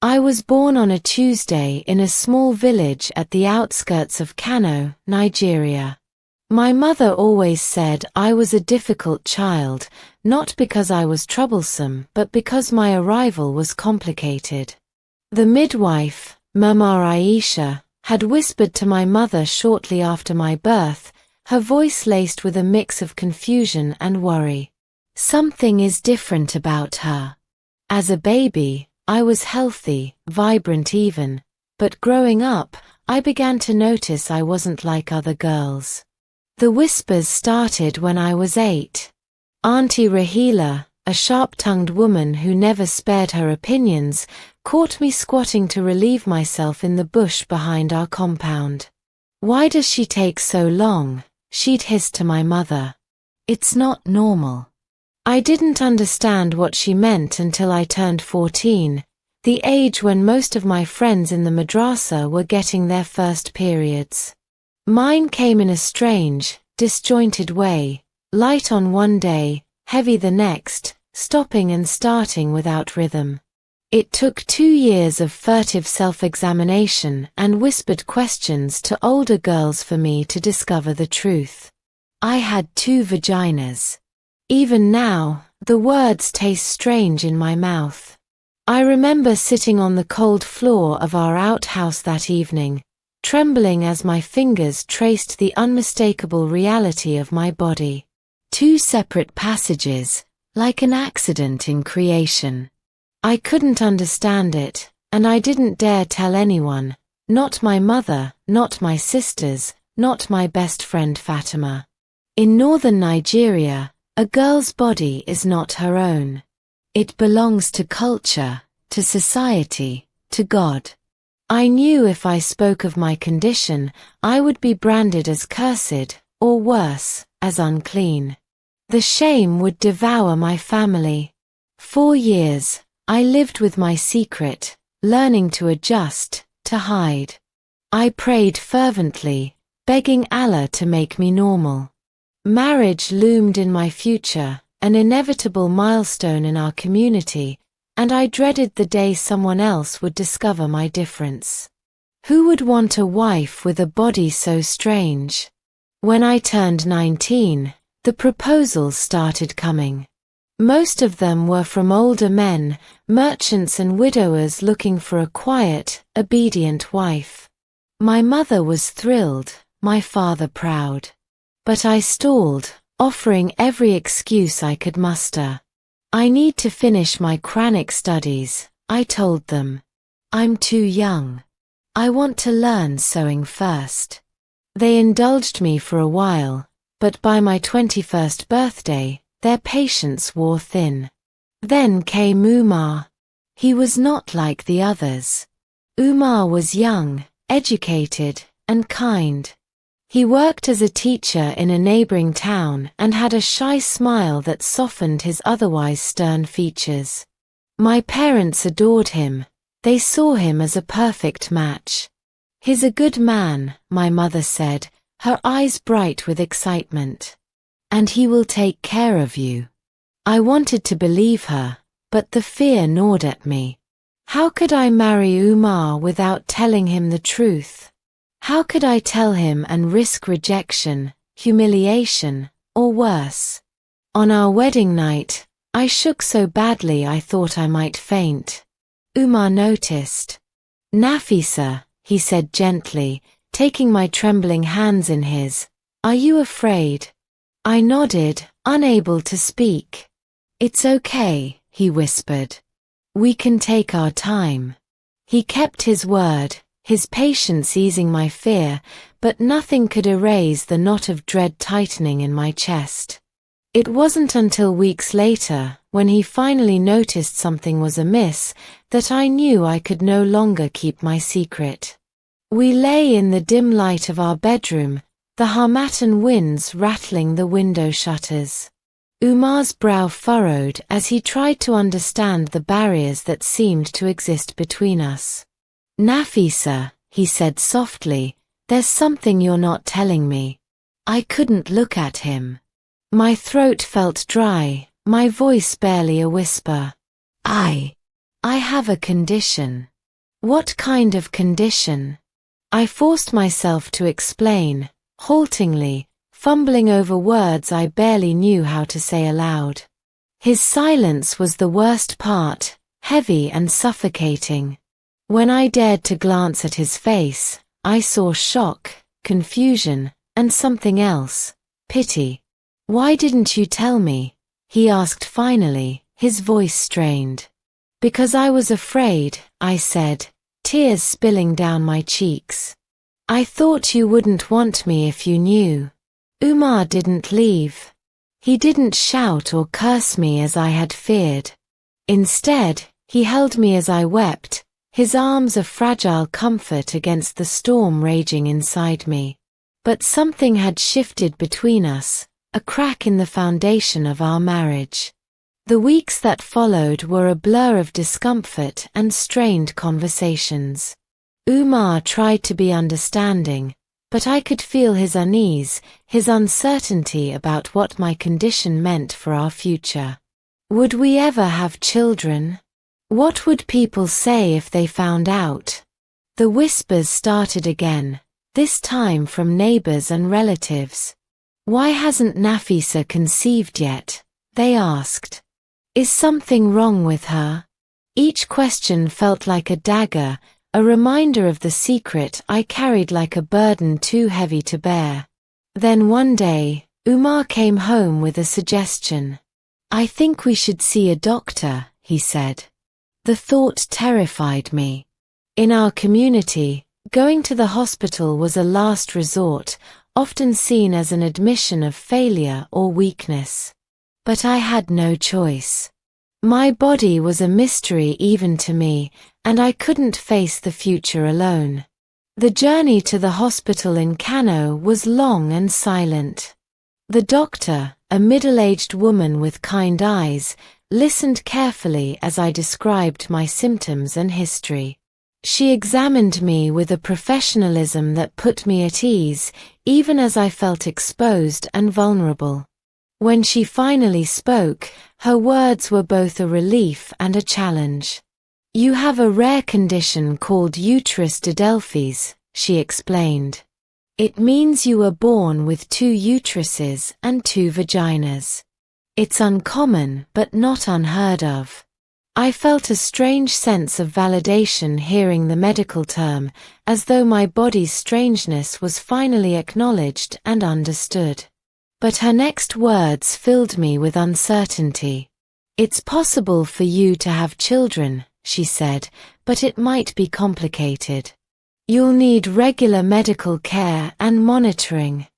I was born on a Tuesday in a small village at the outskirts of Kano, Nigeria. My mother always said I was a difficult child, not because I was troublesome but because my arrival was complicated. The midwife, Mama Aisha, had whispered to my mother shortly after my birth, her voice laced with a mix of confusion and worry. Something is different about her. As a baby, I was healthy, vibrant even, but growing up, I began to notice I wasn't like other girls. The whispers started when I was 8. Auntie Rahila, a sharp-tongued woman who never spared her opinions, caught me squatting to relieve myself in the bush behind our compound. "Why does she take so long?" she'd hissed to my mother. "It's not normal." I didn't understand what she meant until I turned 14, the age when most of my friends in the madrasa were getting their first periods. Mine came in a strange, disjointed way, light on one day, heavy the next, stopping and starting without rhythm. It took 2 years of furtive self-examination and whispered questions to older girls for me to discover the truth. I had 2 vaginas. Even now, the words taste strange in my mouth. I remember sitting on the cold floor of our outhouse that evening, trembling as my fingers traced the unmistakable reality of my body. 2 separate passages, like an accident in creation. I couldn't understand it, and I didn't dare tell anyone, not my mother, not my sisters, not my best friend Fatima. In northern Nigeria, a girl's body is not her own. It belongs to culture, to society, to God. I knew if I spoke of my condition, I would be branded as cursed, or worse, as unclean. The shame would devour my family. 4 years, I lived with my secret, learning to adjust, to hide. I prayed fervently, begging Allah to make me normal. Marriage loomed in my future, an inevitable milestone in our community, and I dreaded the day someone else would discover my difference. Who would want a wife with a body so strange? When I turned 19, the proposals started coming. Most of them were from older men, merchants and widowers looking for a quiet, obedient wife. My mother was thrilled, my father proud. But I stalled, offering every excuse I could muster. "I need to finish my Quranic studies," I told them. "I'm too young. I want to learn sewing first." They indulged me for a while, but by my 21st birthday, their patience wore thin. Then came Umar. He was not like the others. Umar was young, educated, and kind. He worked as a teacher in a neighboring town and had a shy smile that softened his otherwise stern features. My parents adored him. They saw him as a perfect match. "He's a good man," my mother said, her eyes bright with excitement. "And he will take care of you." I wanted to believe her, but the fear gnawed at me. How could I marry Umar without telling him the truth? How could I tell him and risk rejection, humiliation, or worse? On our wedding night, I shook so badly I thought I might faint. Umar noticed. "Nafisa," he said gently, taking my trembling hands in his, "are you afraid?" I nodded, unable to speak. "It's okay," he whispered. "We can take our time." He kept his word, his patience easing my fear, but nothing could erase the knot of dread tightening in my chest. It wasn't until weeks later, when he finally noticed something was amiss, that I knew I could no longer keep my secret. We lay in the dim light of our bedroom, the harmattan winds rattling the window shutters. Umar's brow furrowed as he tried to understand the barriers that seemed to exist between us. "Nafisa," he said softly, "there's something you're not telling me." I couldn't look at him. My throat felt dry, my voice barely a whisper. I have a condition." What kind of condition? I forced myself to explain, haltingly, fumbling over words I barely knew how to say aloud. His silence was the worst part, heavy and suffocating. When I dared to glance at his face, I saw shock, confusion, and something else, pity. "Why didn't you tell me?" he asked finally, his voice strained. "Because I was afraid," I said, tears spilling down my cheeks. "I thought you wouldn't want me if you knew." Umar didn't leave. He didn't shout or curse me as I had feared. Instead, he held me as I wept, his arms a fragile comfort against the storm raging inside me. But something had shifted between us, a crack in the foundation of our marriage. The weeks that followed were a blur of discomfort and strained conversations. Umar tried to be understanding, but I could feel his unease, his uncertainty about what my condition meant for our future. Would we ever have children? What would people say if they found out? The whispers started again, this time from neighbors and relatives. "Why hasn't Nafisa conceived yet?" they asked. "Is something wrong with her?" Each question felt like a dagger, a reminder of the secret I carried like a burden too heavy to bear. Then one day, Umar came home with a suggestion. "I think we should see a doctor," he said. The thought terrified me. In our community, going to the hospital was a last resort, often seen as an admission of failure or weakness. But I had no choice. My body was a mystery even to me, and I couldn't face the future alone. The journey to the hospital in Kano was long and silent. The doctor, a middle-aged woman with kind eyes, listened carefully as I described my symptoms and history. She examined me with a professionalism that put me at ease, even as I felt exposed and vulnerable. When she finally spoke, her words were both a relief and a challenge. "You have a rare condition called uterus didelphys," she explained. "It means you were born with 2 uteruses and 2 vaginas. It's uncommon but not unheard of." I felt a strange sense of validation hearing the medical term, as though my body's strangeness was finally acknowledged and understood. But her next words filled me with uncertainty. "It's possible for you to have children," she said, "but it might be complicated. You'll need regular medical care and monitoring."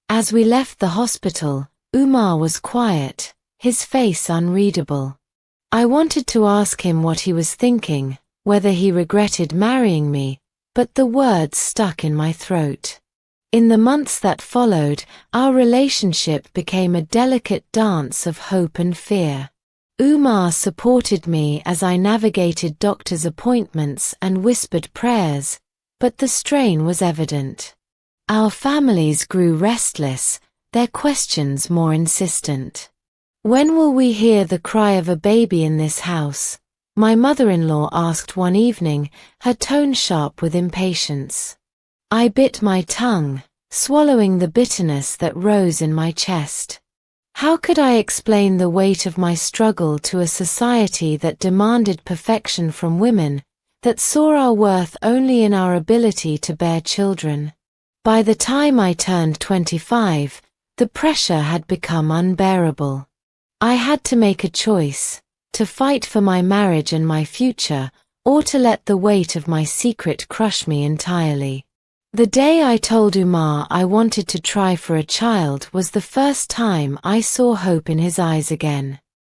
As we left the hospital, Umar was quiet, his face unreadable. I wanted to ask him what he was thinking, whether he regretted marrying me, but the words stuck in my throat. In the months that followed, our relationship became a delicate dance of hope and fear. Umar supported me as I navigated doctor's appointments and whispered prayers, but the strain was evident. Our families grew restless, their questions more insistent. "When will we hear the cry of a baby in this house?" my mother-in-law asked one evening, her tone sharp with impatience. I bit my tongue, swallowing the bitterness that rose in my chest. How could I explain the weight of my struggle to a society that demanded perfection from women, that saw our worth only in our ability to bear children? By the time I turned 25, the pressure had become unbearable. I had to make a choice, to fight for my marriage and my future, or to let the weight of my secret crush me entirely. The day I told Umar I wanted to try for a child was the first time I saw hope in his eyes again.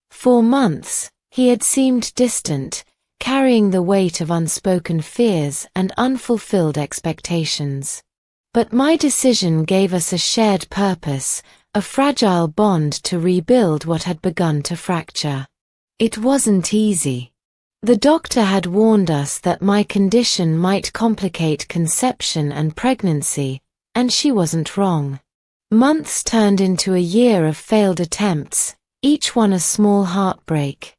For months, he had seemed distant, carrying the weight of unspoken fears and unfulfilled expectations. But my decision gave us a shared purpose, a fragile bond to rebuild what had begun to fracture. It wasn't easy. The doctor had warned us that my condition might complicate conception and pregnancy, and she wasn't wrong. Months turned into a year of failed attempts, each one a small heartbreak.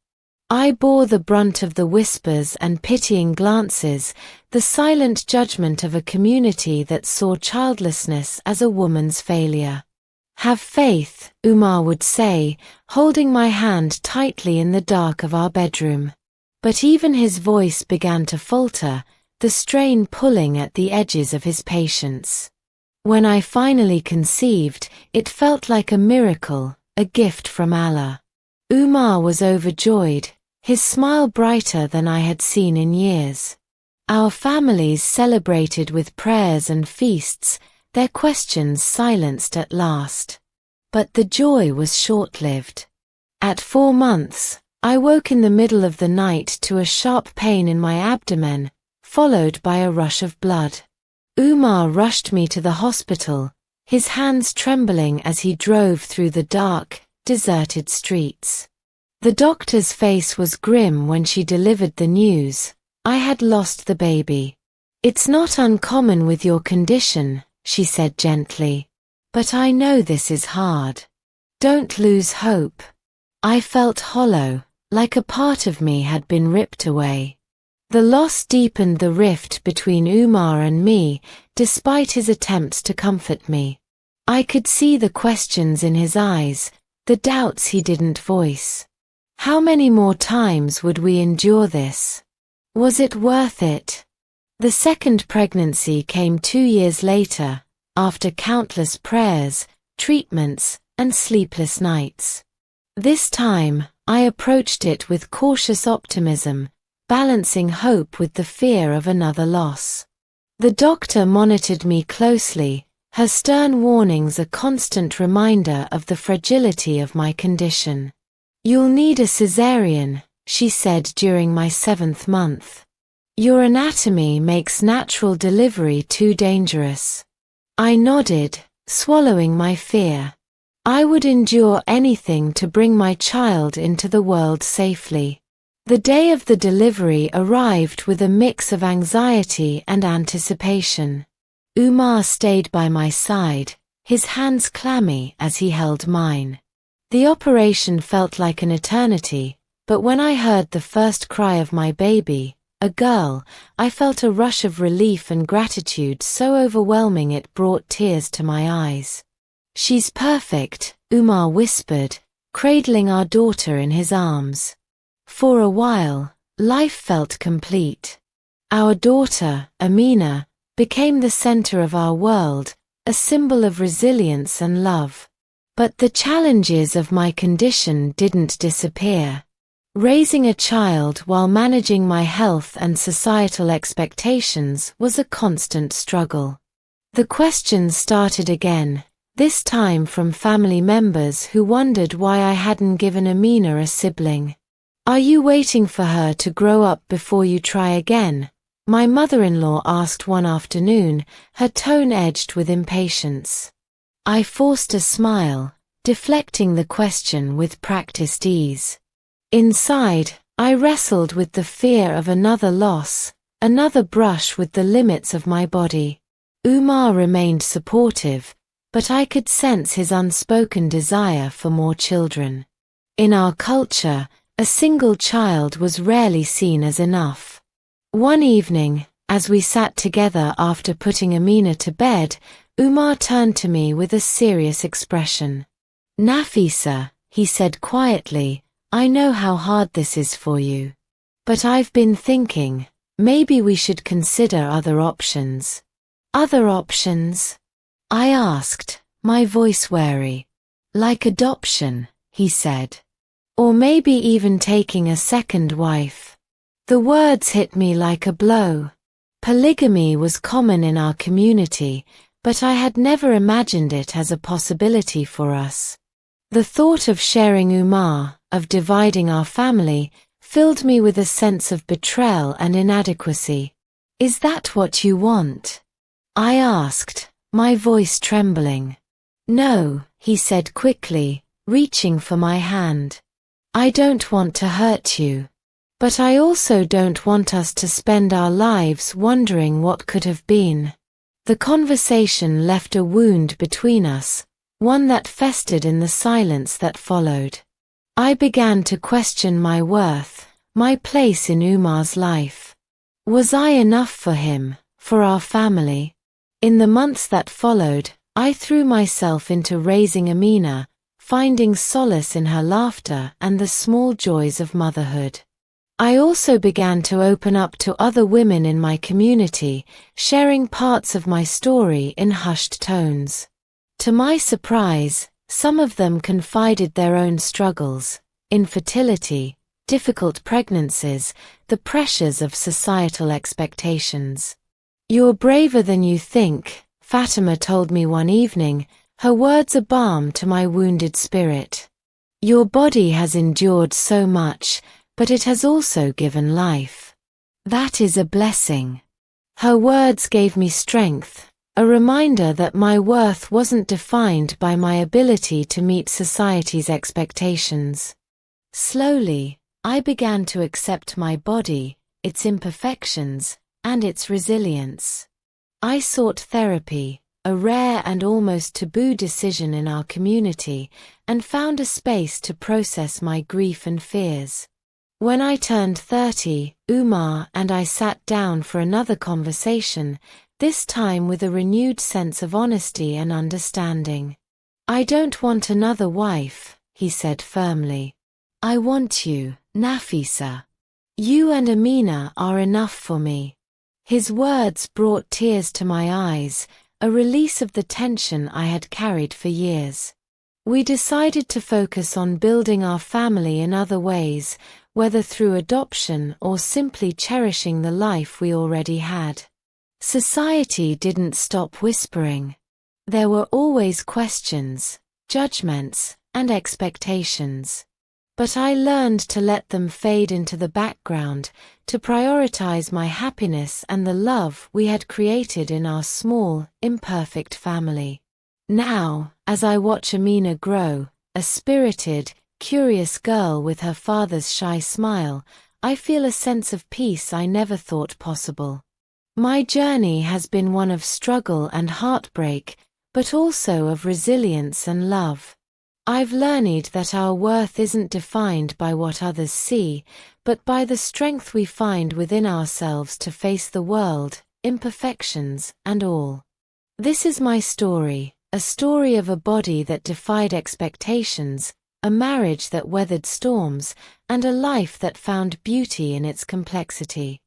I bore the brunt of the whispers and pitying glances, the silent judgment of a community that saw childlessness as a woman's failure. "Have faith," Umar would say, holding my hand tightly in the dark of our bedroom. But even his voice began to falter, the strain pulling at the edges of his patience. When I finally conceived, it felt like a miracle, a gift from Allah. Umar was overjoyed, his smile brighter than I had seen in years. Our families celebrated with prayers and feasts, their questions silenced at last. But the joy was short-lived. At 4 months, I woke in the middle of the night to a sharp pain in my abdomen, followed by a rush of blood. Umar rushed me to the hospital, his hands trembling as he drove through the dark, deserted streets. The doctor's face was grim when she delivered the news. I had lost the baby. "It's not uncommon with your condition," she said gently. "But I know this is hard. Don't lose hope." I felt hollow, like a part of me had been ripped away. The loss deepened the rift between Umar and me, despite his attempts to comfort me. I could see the questions in his eyes, the doubts he didn't voice. How many more times would we endure this? Was it worth it? The second pregnancy came 2 years later, after countless prayers, treatments, and sleepless nights. This time, I approached it with cautious optimism, balancing hope with the fear of another loss. The doctor monitored me closely, her stern warnings a constant reminder of the fragility of my condition. "You'll need a cesarean," she said during my 7th month. "Your anatomy makes natural delivery too dangerous." I nodded, swallowing my fear. I would endure anything to bring my child into the world safely. The day of the delivery arrived with a mix of anxiety and anticipation. Umar stayed by my side, his hands clammy as he held mine. The operation felt like an eternity, but when I heard the first cry of my baby, a girl, I felt a rush of relief and gratitude so overwhelming it brought tears to my eyes. "She's perfect," Umar whispered, cradling our daughter in his arms. For a while, life felt complete. Our daughter, Amina, became the center of our world, a symbol of resilience and love. But the challenges of my condition didn't disappear. Raising a child while managing my health and societal expectations was a constant struggle. The questions started again, this time from family members who wondered why I hadn't given Amina a sibling. "Are you waiting for her to grow up before you try again?" my mother-in-law asked one afternoon, her tone edged with impatience. I forced a smile, deflecting the question with practiced ease. Inside, I wrestled with the fear of another loss, another brush with the limits of my body. Umar remained supportive, but I could sense his unspoken desire for more children. In our culture, a single child was rarely seen as enough. One evening, as we sat together after putting Amina to bed, Umar turned to me with a serious expression. "Nafisa," he said quietly, "I know how hard this is for you. But I've been thinking, maybe we should consider other options." "Other options?" I asked, my voice wary. "Like adoption," he said. "Or maybe even taking a second wife." The words hit me like a blow. Polygamy was common in our community, but I had never imagined it as a possibility for us. The thought of sharing Umar, of dividing our family, filled me with a sense of betrayal and inadequacy. "Is that what you want?" I asked, my voice trembling. "No," he said quickly, reaching for my hand. "I don't want to hurt you. But I also don't want us to spend our lives wondering what could have been." The conversation left a wound between us, one that festered in the silence that followed. I began to question my worth, my place in Umar's life. Was I enough for him, for our family? In the months that followed, I threw myself into raising Amina, finding solace in her laughter and the small joys of motherhood. I also began to open up to other women in my community, sharing parts of my story in hushed tones. To my surprise, some of them confided their own struggles, infertility, difficult pregnancies, the pressures of societal expectations. "You're braver than you think," Fatima told me one evening, her words a balm to my wounded spirit. "Your body has endured so much, but it has also given life. That is a blessing." Her words gave me strength, a reminder that my worth wasn't defined by my ability to meet society's expectations. Slowly, I began to accept my body, its imperfections, and its resilience. I sought therapy, a rare and almost taboo decision in our community, and found a space to process my grief and fears. When I turned 30, Umar and I sat down for another conversation, this time with a renewed sense of honesty and understanding. "I don't want another wife," he said firmly. "I want you, Nafisa. You and Amina are enough for me." His words brought tears to my eyes, a release of the tension I had carried for years. We decided to focus on building our family in other ways, whether through adoption or simply cherishing the life we already had. Society didn't stop whispering. There were always questions, judgments, and expectations. But I learned to let them fade into the background, to prioritize my happiness and the love we had created in our small, imperfect family. Now, as I watch Amina grow, a spirited, curious girl with her father's shy smile, I feel a sense of peace I never thought possible. My journey has been one of struggle and heartbreak, but also of resilience and love. I've learned that our worth isn't defined by what others see, but by the strength we find within ourselves to face the world, imperfections and all. This is my story, a story of a body that defied expectations, a marriage that weathered storms, and a life that found beauty in its complexity.